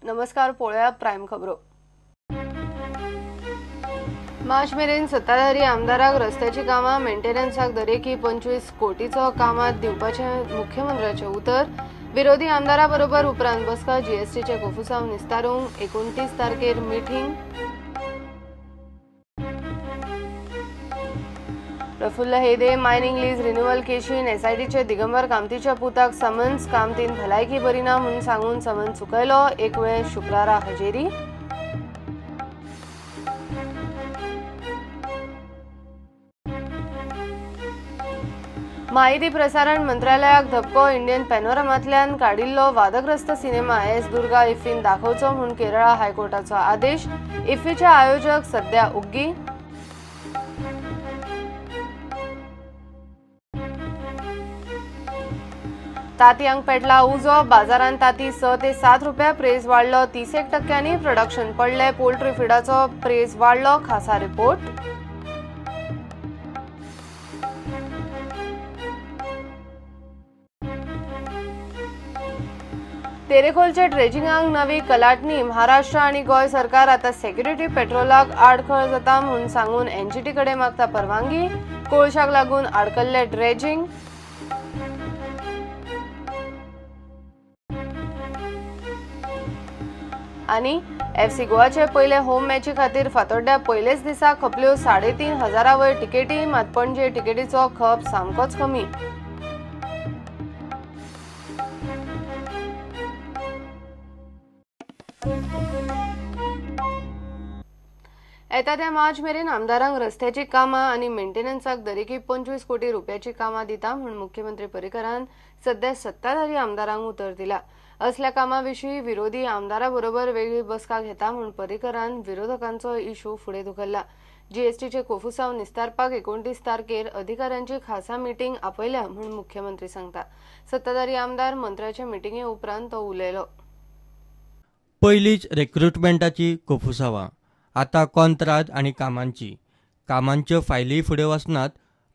नमस्कार, पळोवया प्रायम खबरो। मार्च मेरेन सत्ताधारी आमदाराक रस्त्याची कामां मेंटेनन्साक दरेकी 25 कोटीचो कामात दिवपाचे मुख्यमंत्र्याचे उतर। विरोधी आमदारा बरोबर उपरांत बसका जीएसटीचे कोफुसांव निस्तारूंक 29 तारखेर meeting. Prafulla Hede mining lease renewal केशीन एसआयटीचे दिगंबर कामतीच्या पुताक समन्स कामतीन भलायकी बरी ना म्हणून सांगून समन्स चुकयलो। एक वेळ शुक्रारा हजेरी। माहिती प्रसारण मंत्रालयाक धपको इंडियन पॅनोरमांतल्यान काडिल्लो वादग्रस्त सिनेमा एस दुर्गा इफ्फीन दाखोवचो म्हणून केरळा हायकोर्टाचो आदेश। इफ्फीचे आयोजक सध्या उग्गी। तांतयांक पेटला उजो। बाजारांत तांती 6 ते 7 रुपया प्रेस वाडलो। 30% प्रोडक्शन पडले। पोल्ट्री फीडाचो प्रेस वाडलो। खासा रिपोर्ट। तेरेखोलचे ड्रेजिंगाक नवी कलाटणी। महाराष्ट्र आणि गोय सरकार आता सेक्युरिटी पेट्रोलाक आडखळ जाता म्हणून सांगून एनजीटी कडे मागता परवानगी। कोळशाक लागून आडकल्ले ड्रेजिंग। आणि एफसी गोवाचे पहिले होम मॅची खातीर फातोड्ड्या पयलेच दिसा खपल्यो 3500 वयर टिकेटी। मात पणजे टिकेटीचो खप सामकोच कमी। येता त्या मार्च मेरेन आमदारांक रस्त्याची कामां आनी मेंटेनन्साक दरेकी 25 कोटी रुपयाची कामां दिता म्हणून मुख्यमंत्री पर्रीकारान सध्या सत्ताधारी आमदारांक उतर दिला। असल्या कामां विशीं विरोधी आमदारा बरोबर वेगळी बसका घेता म्हणून पर्रीकारान विरोधकांचो इशू फुडें धुकल्ला। जीएसटीचे कोफुसांव निस्तारपाक 29 तारखेर अधिकाऱ्यांची खासा मिटींग आपयल्या म्हणून मुख्यमंत्री सांगता। सत्ताधारी आमदार मंत्र्याचे मिटींगे उपरांत तो उलयलो। पयलीच रिक्रुटमेंटाची कोफुसांवां, आता कॉन्त्रात आनी कामांच्यो फायली फुडें वचनात।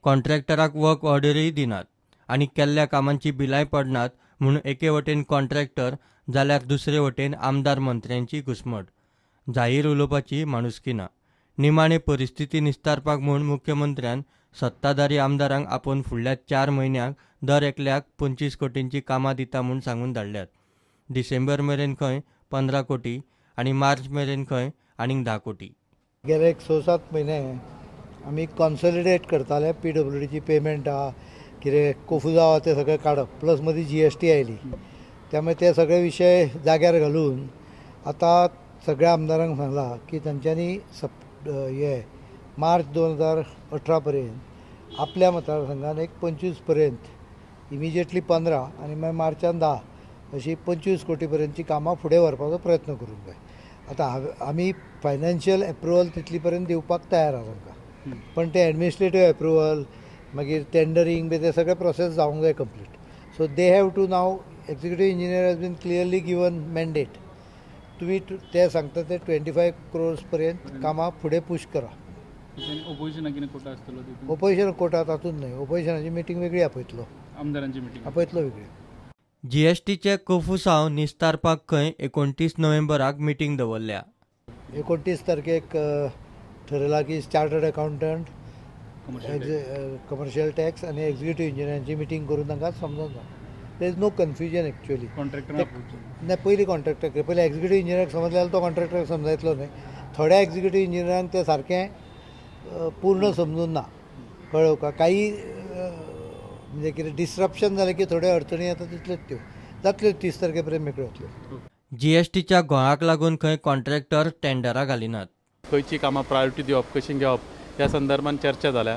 कॉन्ट्रॅक्टराक वर्क ऑर्डरय दिनात आनी केल्ल्या कामांची बिलाय पडनात म्हणून एके वटेन कॉन्ट्रॅक्टर जाल्यार दुसरे वटेन आमदार मंत्र्यांची घुस्मट। जाहीर उलोवपाची माणुसकी ना। निमाणे परिस्थिती निस्तारपाक म्हूण मुख्यमंत्र्यान सत्ताधारी आमदारांक आपोवन फुडल्या 4 म्हयन्यांक दर एकल्याक 25 कोटींची कामां दिता म्हूण सांगून धाडल्यात। डिसेंबर मेरेन खंय 15 कोटी आनी मार्च मेरेन खंय आनीक 10 कोटी। गेले 6-7 म्हयने आमी कॉन्सॉलिडेट करताले पीडब्ल्यूडीची पेमेंट आहा कितें कोफुजा आहा ते सगळे काडप, प्लस मदीं जीएसटी आयली, त्यामुळे ते सगळे विशय जाग्यार घालून आता सगळ्या आमदारांक सांगला की तांच्यांनी मार्च 2018 पर्यंत आपल्या मतदारसंघान एक 25 पर्यंत इमिजिएटली 15 आनी मागीर मार्चान 10 अशी 25 कोटी पर्यंतची कामां फुडें व्हरपाचो प्रयत्न करूंक जाय। आता आमी फायनान्शियल एप्रुवल तितली पर्यंत दिवपाक तयार आहा तांकां, पण ते एडमिनिस्ट्रेटीव एप्रुवल मागीर टेंडरींग बी ते सगळे प्रोसेस जावंक जाय complete. So they have to now executive engineer has been clearly given mandate तुमी ते सांगता ते 25 crores पर्यंत कामां फुडें पुश करा। ओपोजिशन कोटा तातूंत न्हय, ओपोजिशनाची मिटींग वेगळी आपयतलो, आमदारांची मिटींग आपयतलो वेगळी। जीएसटीचे कोफुसांव निस्तारपाक खंय 29 नोव्हेंबराक मिटींग दवरल्या। 29 तारखेक ठरयला की चार्टर्ड अकाउंटंट, कमर्शियल टॅक्स आनी एक्झिक्युटीव इंजिनियरांची मिटींग करून तांकां समजोन जाय। There is no confusion actually. नाही, पयलीं कॉन्ट्रॅक्टर पयलीं एक्झिक्युटीव इंजिनियराक समजल्यार तो कॉन्ट्रॅक्टराक समजायतलो न्हय। थोड्या एक्झिक्युटीव इंजिनियरांक ते सारकें पूर्ण समजून ना, कळ्ळो का? काही म्हणजे कितें डिस्ट्रप्शन जालें की थोड्यो अडचणी येता तितल्योच त्यो जातल्यो 30 तारखे पर्यंत मेकळ्यो जातल्यो। जीएसटीच्या गोळाक लागून खंय कॉन्ट्रॅक्टर टेंडरां घालिनात। खंयची कामां प्रायोरिटी दिवप, कशी घेवप ह्या संदर्भात चर्चा जाल्या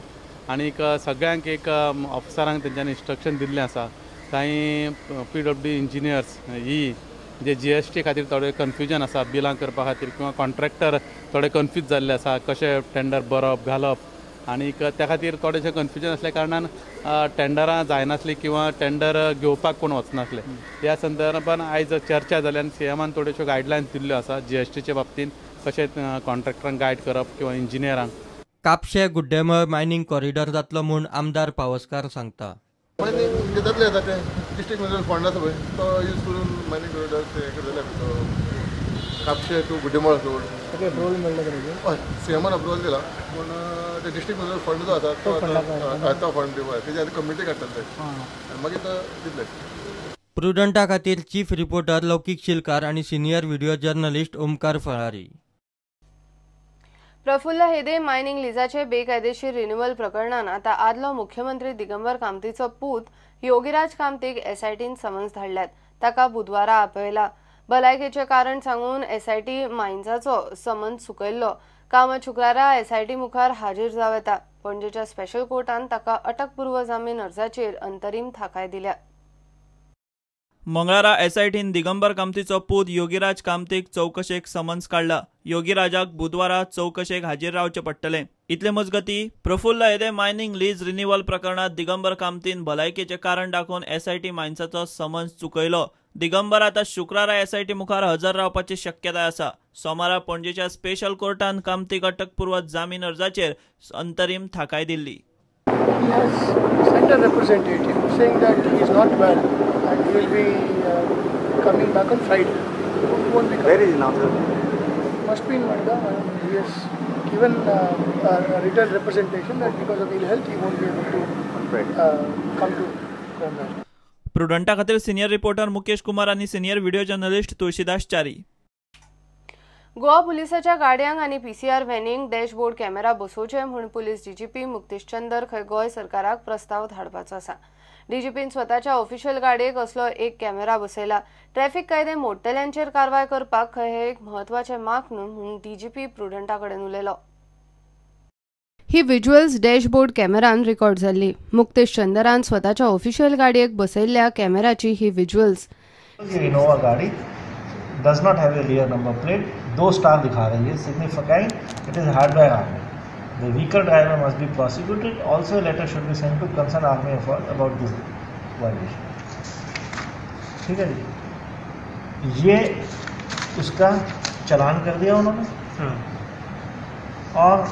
आनी सगळ्यांक एक ऑफिसरांक तेंच्यांनी इंस्ट्रक्शन दिल्लें आसा। कांय पीडब्ल्यूडी इंजिनियर्स ही जे जीएसटी खातीर थोडें कन्फ्युजन आसा बिलां करपा खातीर, किंवा कॉन्ट्रॅक्टर थोडे कन्फ्यूज जाल्ले आसा कशें टेंडर बरप घालप, आनी त्या खातीर थोडेशें कन्फ्युजन आसल्या कारणान टेंडरां जायनासलीं किंवा टेंडर घेवपाक कोण वचनासले। ह्या संदर्भात आयज चर्चा जाली आनी सीएमान थोड्योश्यो गायडलायन्स दिल्ल्यो आसा जीएसटीच्या बाबतींत कशें कॉन्ट्रॅक्टरांक गायड करप किंवा इंजिनियरांक। कापशे गुड्डेमळ मायनिंग कॉरिडॉर जातलो म्हूण आमदार पावसकार सांगता। जातले डिस्ट्रिक्ट मॅनेजमेंट फंड आसा पळय तो यूज करून mining corridor Kapshe to Guddemal road approval मेळ्ळो का सीएमान अप्रूवल दिला पूण ते डिस्ट्रिक्ट मॅनेजर फंड जो आसा तो फंड दिवपाक तेजे आतां कमिटी काडटले आनी मागीर तो दितले. प्रुडंटा खातीर चीफ रिपोर्टर लौकीक शिलकार आणि senior video journalist Omkar Phalari. Prafulla Hede mining लिजाचे बेकायदेशीर रिन्युअल प्रकरणात आता आदलो मुख्यमंत्री दिगंबर कामतीचो पूत योगीराज कामतीक एसआयटीन समन्स धाडल्यात. ताका बुधवारा आपयला. भलायकेचे कारण सांगून एसआयटी मायन्साचो समन्स चुकयल्लो. कामत शुक्रारा एसआयटी मुखार हाजीर जाव येता. पणजेच्या स्पेशल कोर्टान ताका अटकपूर्व जामीन अर्जाचेर अंतरीम थाकाय दिल्या. मंगळारा एसआयटीन दिगंबर कामतीचो पूत योगीराज कामतीक चौकशेक समन्स काढला. योगीराजाक बुधवारा चौकशेक हाजीर रावचे पडटले. इतले मजगती Praful Hede mining lease renewal प्रकरणात दिगंबर कामतीन भलायकेचे कारण दाखोवन एसआयटी मायन्साचो समन्स चुकयलो. दिगंबर आता शुक्रारा एसआयटी मुखार हजर रावपाची शक्यताय आसा. सोमारा पणजेच्या स्पेशल कोर्टान कामतीक अटकपूर्व जामीन अर्जाचेर अंतरीम थाकाय Delhi. He has sent a representative saying that he is not well and he will be coming back on Friday. He won't be coming. Where is he now, sir? Must be in Noida. He has given a written representation that because of ill health he won't be able to come to Congress. प्रुडंटा खातीर senior reporter Mukesh Kumar आणि senior video journalist Tulshidas चारी. गोवा पुलिसाच्या गाडयांक आणि PCR व्हॅनिंक dashboard camera बसोवचे म्हूण police DGP Muktesh Chandar खंय गोंय सरकाराक प्रस्ताव धाडपाचो आसा. DIGIPIN स्वताच्या ऑफिशियल गाडयेक असलो एक कॅमेरा बसयला. ट्रॅफिक कायदे मोडटल्यांचेर कारवाय करपाक खंय हे एक म्हत्वाचे मार्क न्हू म्हूण डीजीपी प्रुडंटा कडेन उलयलो. ही विज्युअल्स डॅशबोर्ड कॅमेरान रेकॉर्ड जाल्ली. मुक्तेश चंदरान स्वताच्या ऑफिशियल गाडयेक बसयल्ल्या कॅमेराची ही विज्युअल्स. इनोवा गाड़ी does not have a rear number plate, 2 star दिखा रही है, signifying it is had by army. The vehicle driver must be prosecuted. Also a letter should be sent to concerned army about this violation. ठीक है जी, ये उसका चालान कर दिया उन्होंने और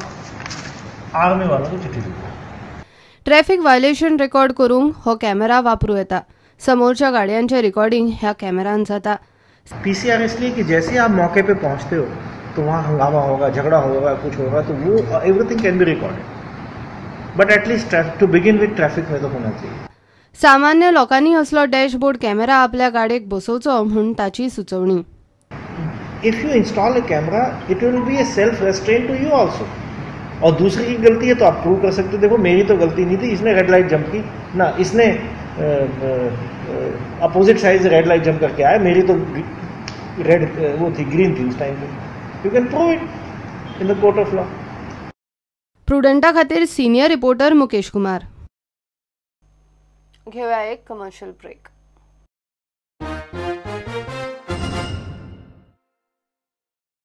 आर्मी वालों को चिट्ठी दी. ट्रॅफिक वायलेशन रेकॉर्ड करूंक हो कॅमेरा वापरूं येता. समोरच्या गाडयांचे रिकॉर्डिंग ह्या कॅमेरान जाता. पीसीआर इसलिए कि जैसे आप मौके पे पहुंचते हो तो वहाँ हंगामा होगा, झगड़ा होगा, कुछ होगा, तो वो everything can be recorded. But at least to begin with traffic में तो होना चाहिए. सामान्य लोकांनी असलो डॅशबोर्ड कॅमेरा आपल्या गाडयेक बसोवचो म्हूण ताची सुचोवणी. If you install a camera it will be a self restraint to you also. और दूसरी की गलती है तो आप प्रूव कर सकते हो, देखो मेरी तो गलती नहीं थी, इसने रेड लाइट जंप की ना, इसने अपोजिट साइड से रेड लाइट जंप करके आया, मेरी तो रेड वो थी, ग्रीन थी उस टाइम पे. You can prove it in the court of law. प्रुडंटा खातीर सिनियर रिपोर्टर मुकेश कुमार. घेऊया एक कमर्शियल ब्रेक.